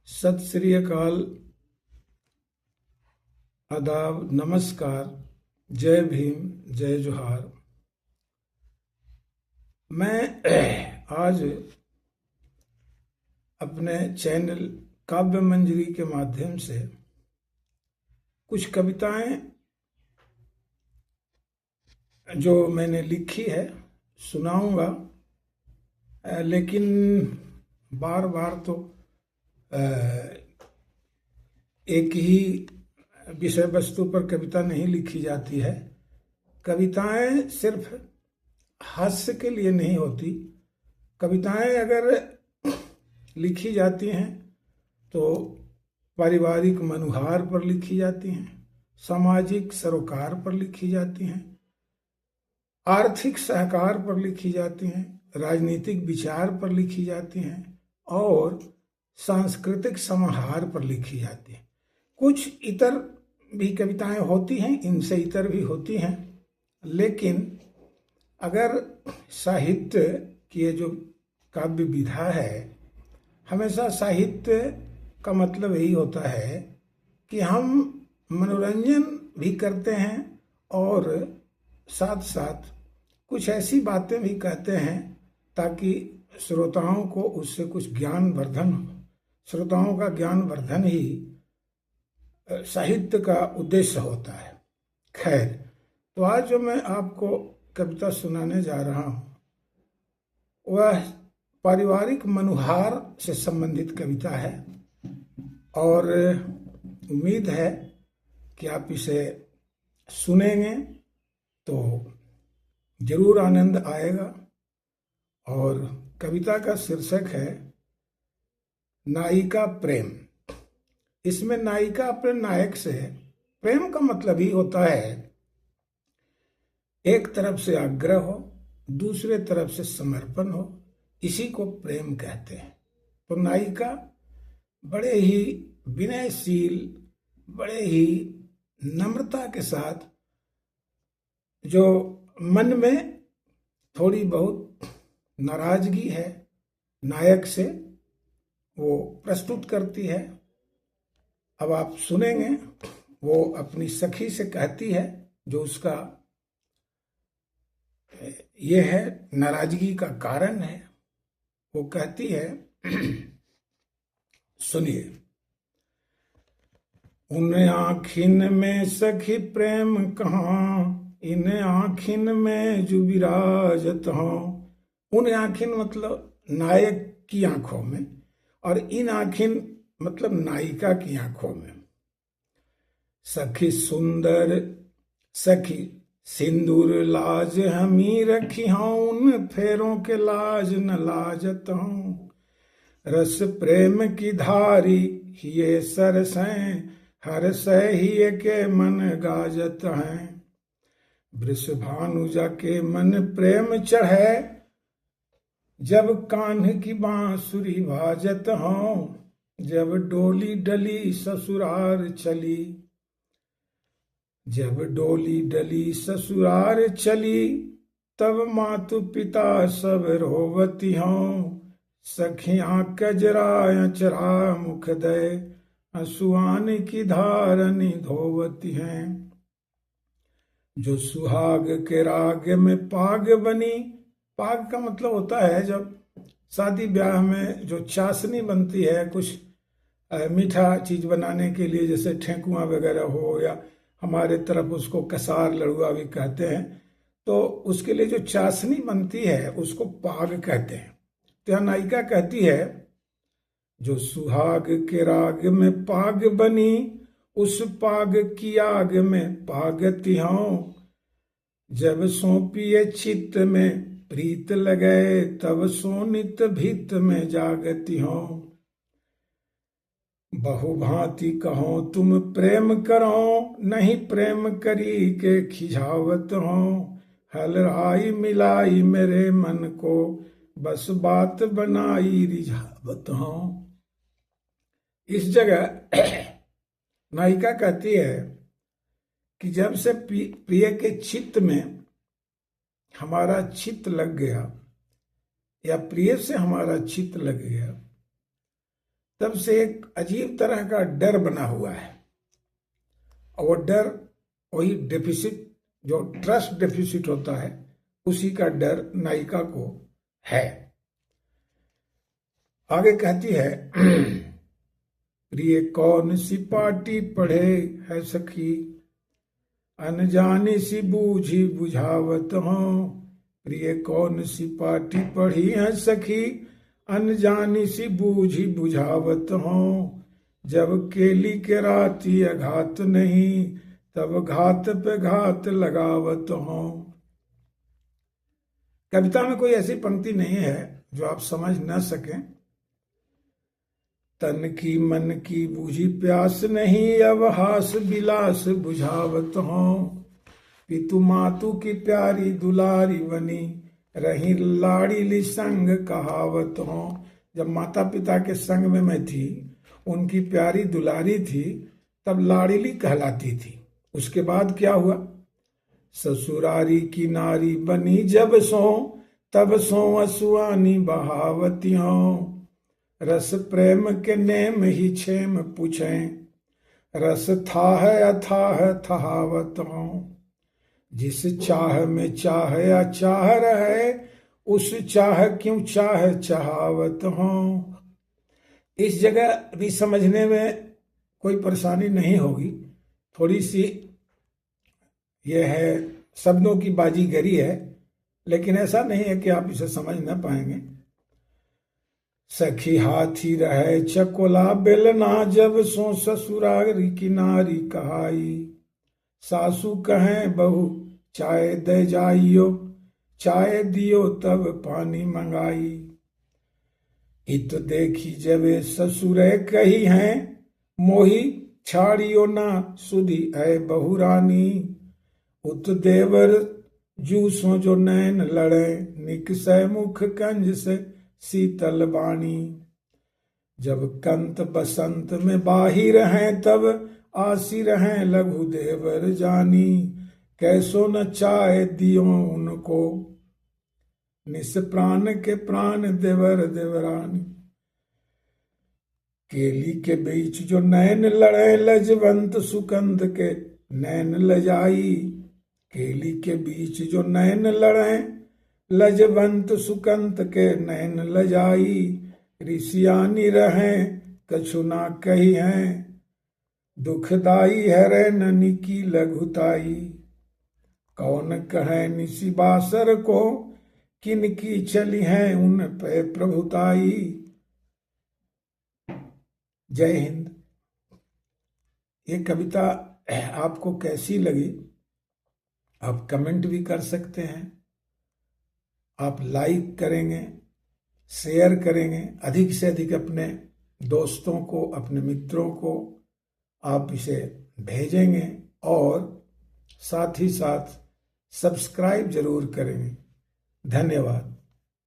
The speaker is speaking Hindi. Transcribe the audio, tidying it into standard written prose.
सत श्री अकाल, आदाब, नमस्कार, जय भीम, जय जोहार। मैं आज अपने चैनल काव्य मंजरी के माध्यम से कुछ कविताएं जो मैंने लिखी है सुनाऊंगा, लेकिन बार बार तो एक ही विषय वस्तु पर कविता नहीं लिखी जाती है। कविताएं सिर्फ हास्य के लिए नहीं होती। कविताएं अगर लिखी जाती हैं तो पारिवारिक मनुहार पर लिखी जाती हैं, सामाजिक सरोकार पर लिखी जाती हैं, आर्थिक सहकार पर लिखी जाती हैं, राजनीतिक विचार पर लिखी जाती हैं और सांस्कृतिक समाहार पर लिखी जाती हैं। कुछ इतर भी कविताएं होती हैं, इनसे इतर भी होती हैं, लेकिन अगर साहित्य की ये जो काव्य विधा है, हमेशा साहित्य का मतलब यही होता है कि हम मनोरंजन भी करते हैं और साथ साथ कुछ ऐसी बातें भी कहते हैं ताकि श्रोताओं को उससे कुछ ज्ञान वर्धन हो। श्रोताओं का ज्ञान वर्धन ही साहित्य का उद्देश्य होता है। खैर, तो आज जो मैं आपको कविता सुनाने जा रहा हूं वह पारिवारिक मनुहार से संबंधित कविता है और उम्मीद है कि आप इसे सुनेंगे तो जरूर आनंद आएगा। और कविता का शीर्षक है नायिका प्रेम। इसमें नायिका अपने नायक से, प्रेम का मतलब ही होता है एक तरफ से आग्रह हो, दूसरे तरफ से समर्पण हो, इसी को प्रेम कहते हैं। तो नायिका बड़े ही विनयशील, बड़े ही नम्रता के साथ जो मन में थोड़ी बहुत नाराजगी है नायक से, वो प्रस्तुत करती है। अब आप सुनेंगे, वो अपनी सखी से कहती है, जो उसका ये है नाराजगी का कारण है। वो कहती है, सुनिए। उन आँखिन में सखी प्रेम कहाँ, इन आँखिन में जो विराजत हो। उन आँखिन मतलब नायक की आंखों में, और इन आँखिन मतलब नायिका की आंखों में। सखी सुंदर, सखी सिंदूर लाज हमी रखी हूं, उन फेरों के लाज न लाजत हूं। रस प्रेम की धारी ये सरसें, हर सहिए के मन गाजत हैं। वृषभानुजा के मन प्रेम चढ़े, जब कान्ह की बांसुरी बाजत हों। जब डोली डली ससुरार चली, जब डोली डली ससुरार चली, तब मातु पिता सब रोवती हों। सखियां कजरा अचरा मुख दे, असुआन की धारनी धोवती हैं। जो सुहाग के राग में पाग बनी, पाग का मतलब होता है जब शादी ब्याह में जो चाशनी बनती है, कुछ मीठा चीज बनाने के लिए, जैसे ठेकुआ वगैरह हो, या हमारे तरफ उसको कसार लड़ुआ भी कहते हैं, तो उसके लिए जो चाशनी बनती है उसको पाग कहते हैं। तो यह नायिका कहती है, जो सुहाग के राग में पाग बनी, उस पाग की आग में पागती हूं। जब सौंपिए चित्त में प्रीत लगे, तब सोनित भित में जागती हूं। बहुभांति कहो तुम प्रेम करो, नहीं प्रेम करी के खिझावत हो। हलराई मिलाई मेरे मन को, बस बात बनाई रिझावत हो। इस जगह नायिका कहती है कि जब से प्रिय के चित्त में हमारा चित्त लग गया, या प्रिय से हमारा चित्त लग गया, तब से एक अजीब तरह का डर बना हुआ है। और वो डर वही डेफिसिट, जो ट्रस्ट डेफिसिट होता है, उसी का डर नायिका को है। आगे कहती है, प्रिय कौन सी पार्टी पढ़े है सखी, अनजानी सी बूझी बुझावत हो। प्रिय कौन सी पार्टी पढ़ी है सखी, अनजानी सी बूझी बुझावत हो। जब केली के राती अघात नहीं, तब घात पे घात लगावत हो। कविता में कोई ऐसी पंक्ति नहीं है जो आप समझ न सकें। तन की मन की बूझी प्यास नहीं, अब हास बिलास बुझावत हो। पितु मातु की प्यारी दुलारी बनी, रही लाड़ीली संग कहावत हो। जब माता पिता के संग में मैं थी, उनकी प्यारी दुलारी थी, तब लाड़ीली कहलाती थी। उसके बाद क्या हुआ? ससुरारी की नारी बनी जब सो, तब सो असुआनी बहावतियों। रस प्रेम के नेम ही छेम पूछें, रस था है अथाह थहावत हो। जिस चाह में चाह या चाह रहे, उस चाह क्यों चाह चाहवत हो। इस जगह भी समझने में कोई परेशानी नहीं होगी। थोड़ी सी यह है, शब्दों की बाजीगरी है, लेकिन ऐसा नहीं है कि आप इसे समझ न पाएंगे। सखी हाथी रहे चकोला बेलना, जब सो ससुरारी की नारी कहाई। सासू कहें बहू चाय दे जाइयो, चाय दियो तब पानी मंगाई। इत देखी जबे ससुरे कही हैं, मोही छाड़ियो ना सुधी ऐ बहुरानी। उत देवर जूसो जो नैन लड़े, निकसै मुख कंज से शीतल बाणी। जब कंत बसंत में बाही रहें, तब आसी रहें लघु देवर जानी। कैसो न चाय दियो उनको, निस प्राण के प्राण देवर देवरानी। केली के बीच जो नैन लड़े, लजवंत सुकंद के नैन लजाई। केली के बीच जो नैन लड़े, लजवंत सुकंत के नैन लजाई। ऋषियानी रहें कछु ना कही हैं, दुखदाई है रे ननी की लघुताई। कौन कहे निसी बासर को, किनकी चली है उन पे प्रभुताई। जय हिंद। ये कविता आपको कैसी लगी आप कमेंट भी कर सकते हैं। आप लाइक करेंगे, शेयर करेंगे, अधिक से अधिक अपने दोस्तों को, अपने मित्रों को आप इसे भेजेंगे, और साथ ही साथ सब्सक्राइब जरूर करेंगे। धन्यवाद।